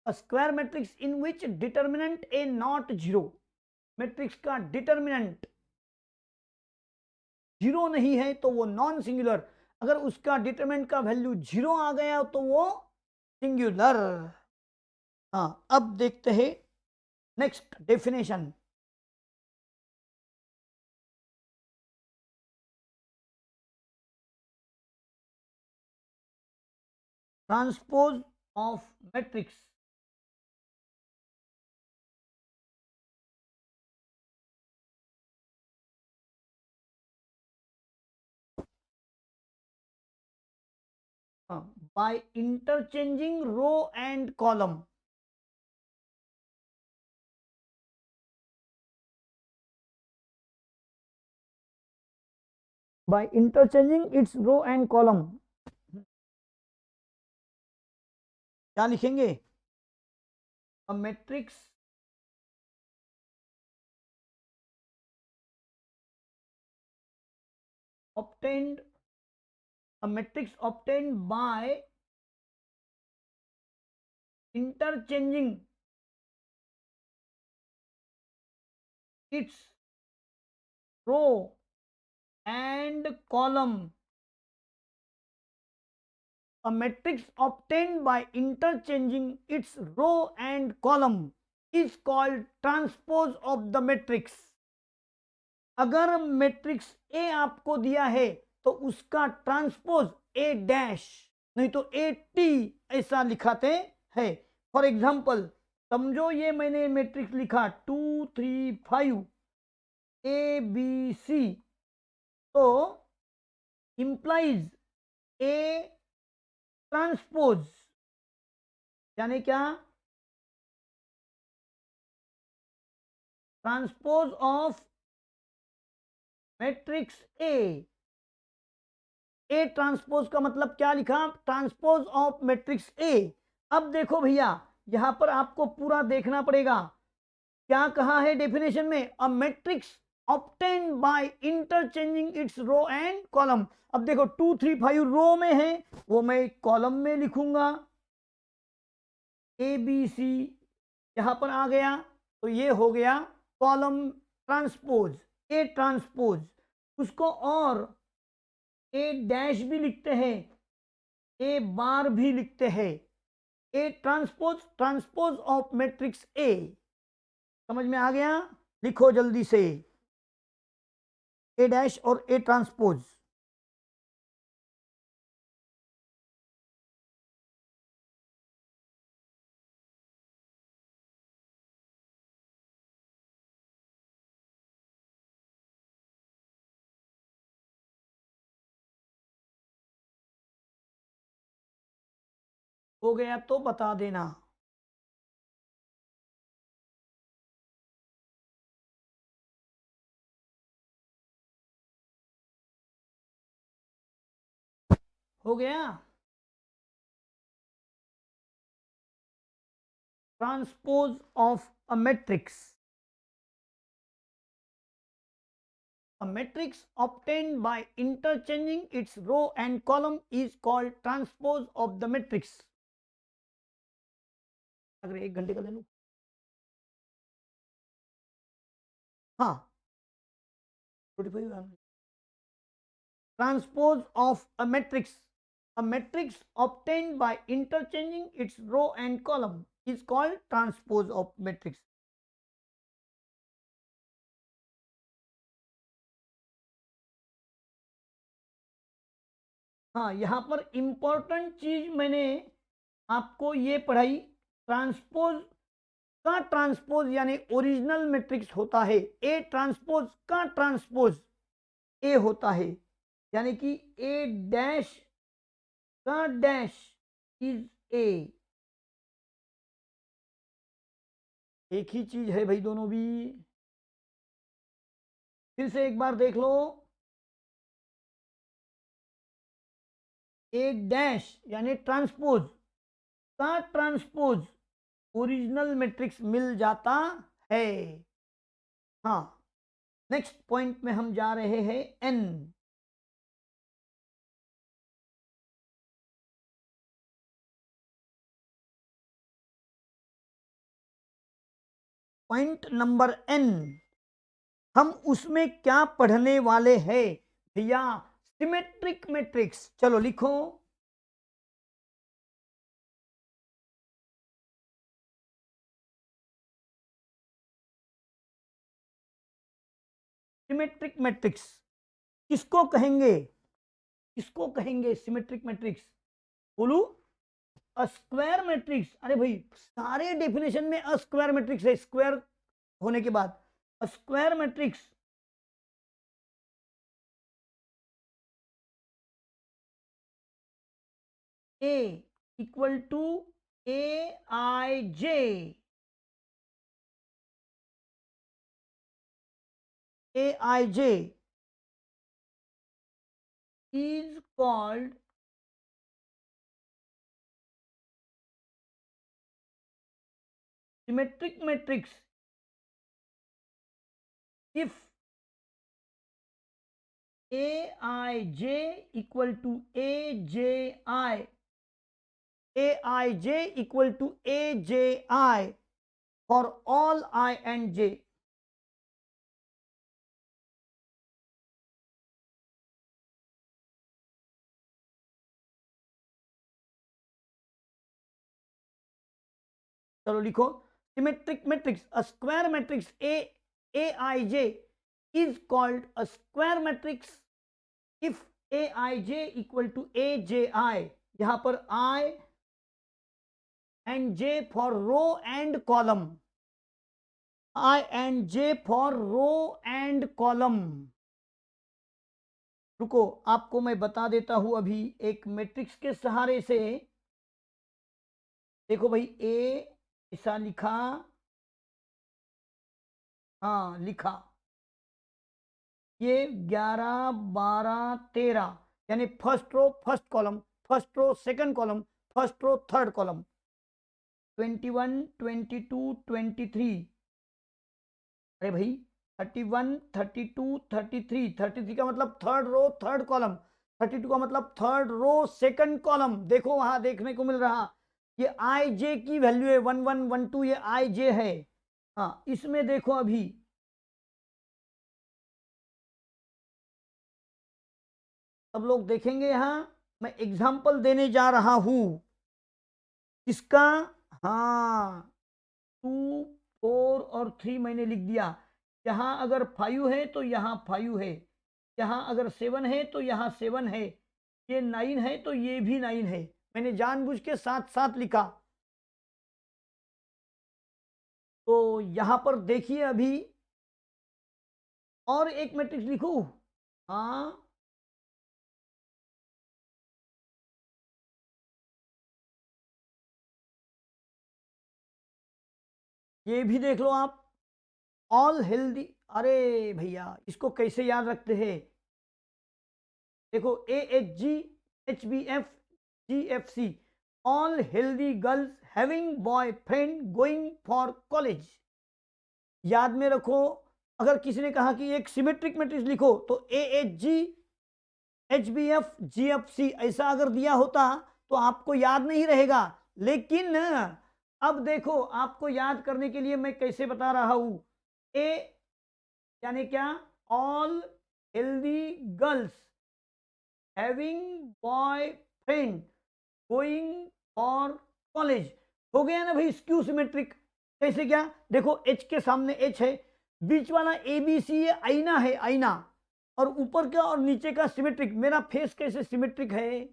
a square matrix in which determinant a not 0, matrix का डिटर्मिनेंट 0 नहीं है तो वो नॉन सिंगुलर, अगर उसका डिटरमिनेंट का वैल्यू 0 आ गया तो वो सिंगुलर। हाँ, अब देखते हैं next definition. Transpose of matrix by interchanging row and column। by interchanging its row and column। क्या लिखेंगे? a matrix obtained by interchanging its row and column। a matrix obtained by interchanging its row and column is called transpose of the matrix। अगर matrix A आपको दिया है तो उसका transpose A dash नहीं तो ए टी ऐसा लिखाते हैं। फॉर एग्जांपल समझो ये मैंने मैट्रिक्स लिखा 2 3 5 ए बी सी, तो इंप्लाइज ए ट्रांसपोज यानी क्या? Transpose of matrix A transpose का मतलब क्या लिखा? Transpose of matrix A. अब देखो भैया यहां पर आपको पूरा देखना पड़ेगा, क्या कहा है डेफिनेशन में? A matrix obtained by interchanging its row and column. अब देखो 2 3 5 रो में है, वो मैं कॉलम में लिखूंगा ए बी सी, यहां पर आ गया तो ये हो गया कॉलम ट्रांसपोज, ए ट्रांसपोज। उसको और ए डैश भी लिखते हैं, ए बार भी लिखते हैं। A transpose, transpose of matrix A. समझ में आ गया? लिखो जल्दी से, ए डैश और ए ट्रांसपोज। हो गया तो बता देना। हो गया। Transpose of a matrix. A matrix obtained by interchanging its row and column is called transpose of the matrix। अगर 1 घंटे का ले लूं, हाँ 45। Transpose of a matrix obtained by interchanging its row and column is called transpose of matrix। हाँ, यहां पर important चीज मैंने आपको ये पढ़ाई, ट्रांसपोज का ट्रांसपोज यानी ओरिजिनल मैट्रिक्स होता है, ए ट्रांसपोज का ट्रांसपोज ए होता है, यानी कि ए डैश का डैश इज ए। एक ही चीज है भाई दोनों भी। फिर से एक बार देख लो, ए डैश यानी ट्रांसपोज का ट्रांसपोज ओरिजिनल मैट्रिक्स मिल जाता है। हाँ, नेक्स्ट पॉइंट में हम जा रहे हैं एन। पॉइंट नंबर एन, हम उसमें क्या पढ़ने वाले हैं भैया? Symmetric matrix. चलो लिखो, सिमेट्रिक मैट्रिक्स किसको कहेंगे? किसको कहेंगे सिमेट्रिक मैट्रिक्स? बोलू, स्क्वायर मैट्रिक्स। अरे भाई सारे डेफिनेशन में स्क्वायर मैट्रिक्स है, स्क्वायर होने के बाद square matrix. A equal to A I J, A I J is called symmetric matrix if Aij equal to Aji, Aij equal to Aji for all I and j। चलो लिखो, symmetric matrix, a square matrix Aij is called a square matrix if Aij equal to Aji, यहां पर I and j for row and column, I and j for row and column। रुको, आपको मैं बता देता हूं अभी एक मैट्रिक्स के सहारे से। देखो भाई, ए ऐसा लिखा, हाँ लिखा, ये 11 12 13 यानी first row first column, first row second column, first row third column, 21 22 23। अरे भाई 31 32 33, 33 का मतलब थर्ड रो थर्ड कॉलम, 32 का मतलब थर्ड रो सेकंड कॉलम। देखो वहां देखने को मिल रहा, ये आई जे की वैल्यू है 11 12, ये आई जे है। हाँ, इसमें देखो अभी सब लोग देखेंगे, यहां मैं एग्जाम्पल देने जा रहा हूं इसका। हाँ, 2 4 और 3 मैंने लिख दिया। यहाँ अगर 5 है तो यहाँ 5 है, यहाँ अगर 7 है तो यहाँ 7 है, ये 9 है तो ये भी 9 है। मैंने जानबूझ के साथ साथ लिखा। तो यहाँ पर देखिए अभी और एक मैट्रिक्स लिखूं। हाँ, ये भी देख लो आप, ऑल हेल्दी। अरे भैया इसको कैसे याद रखते हैं? देखो AHG, HBF, GFC, all healthy girls having boyfriend going for college. याद में रखो। अगर किसी ने कहा कि एक सिमेट्रिक मैट्रिक्स लिखो तो AHG, HBF, GFC ऐसा अगर दिया होता तो आपको याद नहीं रहेगा। लेकिन अब देखो आपको याद करने के लिए मैं कैसे बता रहा हूं। ए यानी क्या? All healthy girls having boyfriend going for college. हो गया ना भाई स्क्यू सिमेट्रिक। कैसे क्या? देखो एच के सामने एच है, बीच वाला ABC ये आईना है, आईना, और ऊपर का और नीचे का सिमेट्रिक। मेरा फेस कैसे सिमेट्रिक है?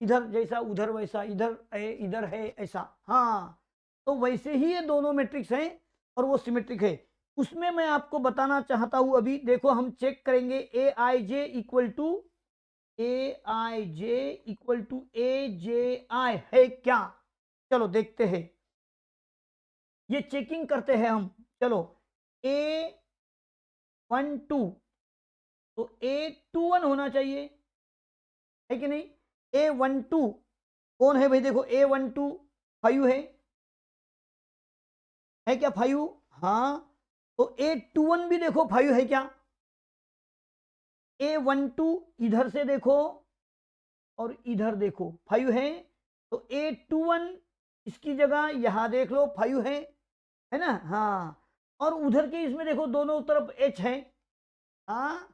इधर जैसा उधर वैसा, इधर है ऐसा। हाँ, तो वैसे ही ये दोनों मैट्रिक्स हैं और वो सिमेट्रिक है। उसमें मैं आपको बताना चाहता हूं, अभी देखो हम चेक करेंगे AIJ AJ है क्या? चलो देखते हैं, ये चेकिंग करते हैं हम। चलो A12 तो A21 होना चाहिए, है कि नहीं? A12 कौन है भाई? देखो A12 5 है क्या? 5। हाँ, तो A21 भी देखो 5 है क्या? A12 इधर से देखो और इधर देखो 5 है, तो A21 इसकी जगह यहां देख लो 5 है ना? हाँ, और उधर के इसमें देखो दोनों तरफ H है। हाँ,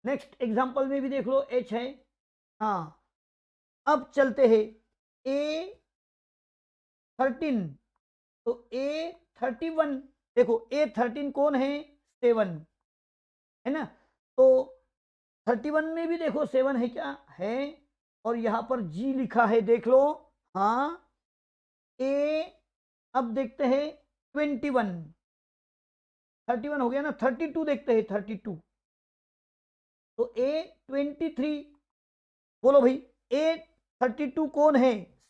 नेक्स्ट एग्जांपल में भी देख लो H है। हाँ, अब चलते हैं A13 तो A31 देखो A13 कौन है? 7 है ना? तो 31 में भी देखो 7 है क्या? है, और यहां पर G लिखा है देख लो। हाँ, ए अब देखते हैं 21, 31 हो गया ना? 32 देखते हैं, 32 तो A23 बोलो भाई। A32 कौन है?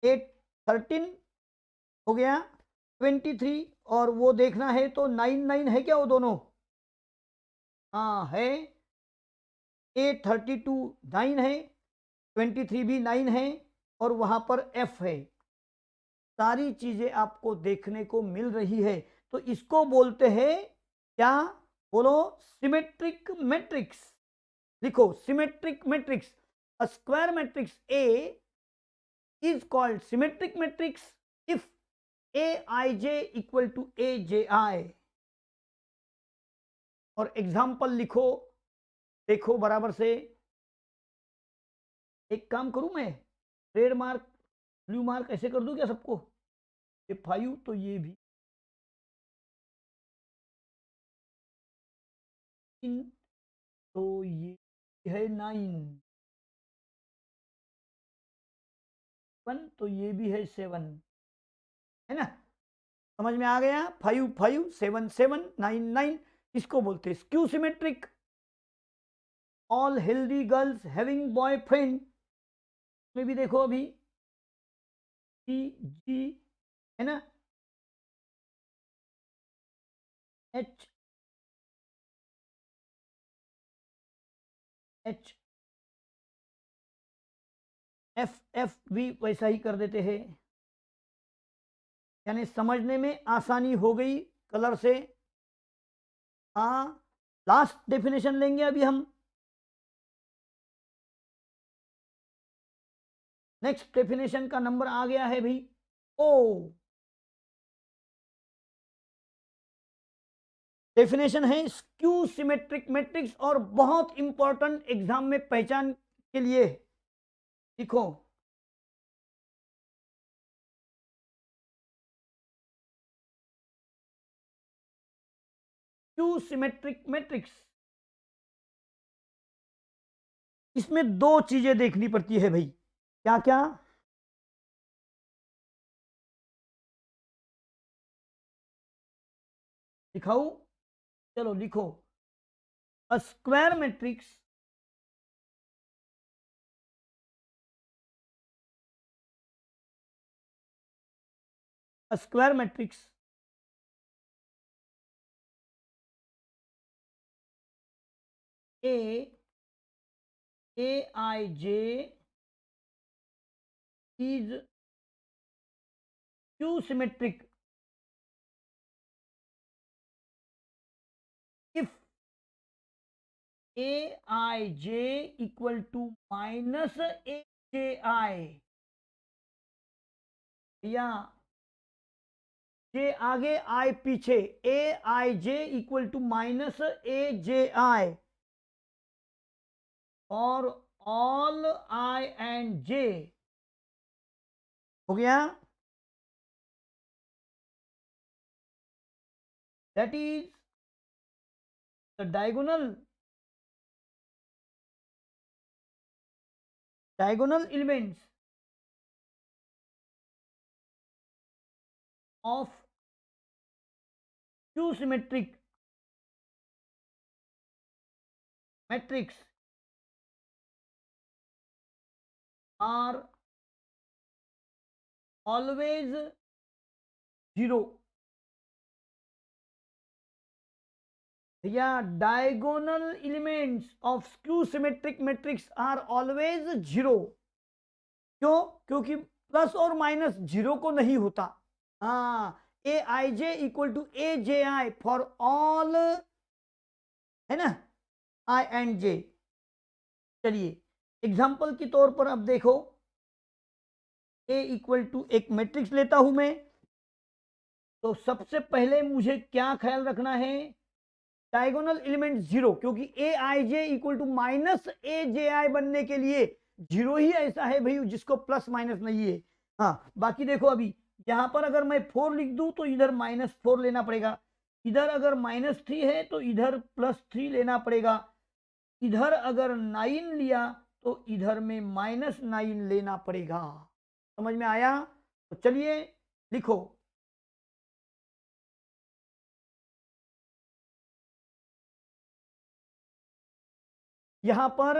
A13 हो गया, 23 और वो देखना है तो 9 है क्या वो दोनों? हाँ है। A32 9 है, 23 भी 9 है, और वहां पर F है। सारी चीजें आपको देखने को मिल रही है, तो इसको बोलते हैं क्या? बोलो, सिमेट्रिक मैट्रिक्स। लिखो symmetric matrix. A square matrix A is called symmetric matrix if Aij equal to Aji। और एग्जाम्पल लिखो, देखो बराबर से। एक काम करूं मैं, रेड मार्क ब्लू मार्क ऐसे कर दूं क्या सबको? ये 5 तो ये भी तो ये है 9, 1 तो ये भी है 7, है ना? समझ में आ गया? 5 5 7 7 9 9, इसको बोलते हैं skew symmetric. All healthy girls having boyfriend में भी देखो अभी जी, जी है ना? एच एच एफ एफ भी वैसा ही कर देते हैं, यानी समझने में आसानी हो गई कलर से। हाँ, लास्ट डेफिनेशन लेंगे अभी हम। नेक्स्ट डेफिनेशन का नंबर आ गया है भाई ओ। डेफिनेशन है स्क्यू सिमेट्रिक मैट्रिक्स, और बहुत इंपॉर्टेंट एग्जाम में पहचान के लिए लिखो। स्क्यू सिमेट्रिक मैट्रिक्स, इसमें दो चीजें देखनी पड़ती है भाई। क्या क्या? दिखाऊं? चलो लिखो। अ square matrix a square matrix A Aij is Q symmetric if Aij equal to minus Aj, या जे आगे आई पीछे, Aij equal to minus Aj और ऑल I एंड J हो गया, that is the diagonal elements of Q symmetric matrix are always 0, या diagonal elements of Q symmetric matrix are always 0। क्यों? क्योंकि plus और माइनस जीरो को नहीं होता। हाँ, Aij equal to Aj for all, है ना, I एंड J। चलिए एग्जाम्पल के तौर पर अब देखो, A इक्वल टू एक मैट्रिक्स लेता हूं मैं, तो सबसे पहले मुझे क्या ख्याल रखना है, डायगोनल एलिमेंट 0, क्योंकि Aij equal to minus Aj बनने के लिए 0 ही ऐसा है भाई जिसको प्लस माइनस नहीं है। हाँ, बाकी देखो अभी यहां पर अगर मैं 4 लिख दूं तो इधर -4 लेना पड़ेगा, इधर अगर -3 है तो इधर +3 लेना पड़ेगा, इधर अगर 9 लिया तो इधर में -9 लेना पड़ेगा। समझ में आया? तो चलिए लिखो, यहां पर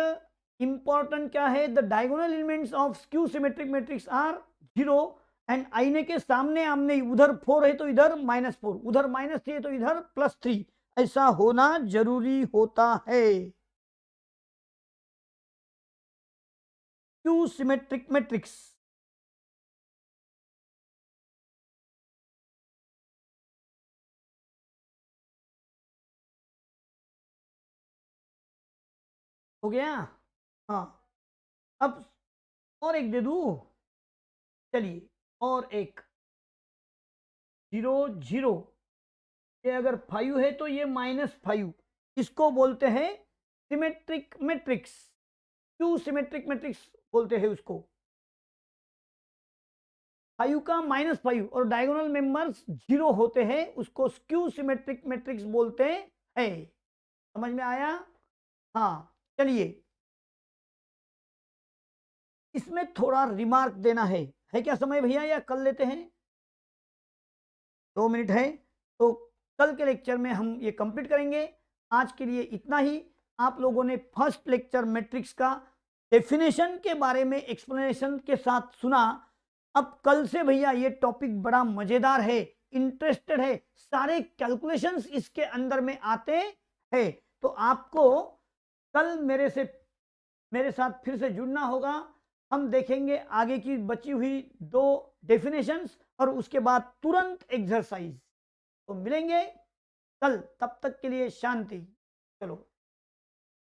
इंपॉर्टेंट क्या है, the diagonal elements of skew symmetric matrix are 0 and आईने के सामने आमने, उधर 4 है तो इधर -4, उधर -3 है तो इधर +3, ऐसा होना जरूरी होता है। क्यू सिमेट्रिक मैट्रिक्स हो गया। हाँ, अब और एक दे दूं, चलिए और एक 0 0, ये अगर 5 है तो ये -5, इसको बोलते हैं symmetric matrix, Q symmetric matrix बोलते हैं उसको। 5 का -5 और डायगोनल मेंबर्स 0 होते हैं, उसको स्क्यू सिमेट्रिक मैट्रिक्स बोलते हैं। समझ में आया? हाँ, चलिए इसमें थोड़ा रिमार्क देना है क्या समय भैया, या कर लेते हैं? 2 मिनट है, तो कल के लेक्चर में हम ये कंप्लीट करेंगे। आज के लिए इतना ही। आप लोगों ने फर्स्ट लेक्चर मैट्रिक्स का डेफिनेशन के बारे में एक्सप्लेनेशन के साथ सुना। अब कल से भैया ये टॉपिक बड़ा मजेदार है, इंटरेस्टेड है, सारे कैलकुलेशंस इसके अंदर में आते हैं, तो आपको कल मेरे साथ फिर से जुड़ना होगा। हम देखेंगे आगे की बची हुई 2 डेफिनेशंस और उसके बाद तुरंत एक्सरसाइज। तो मिलेंगे कल, तब तक के लिए शांति। चलो।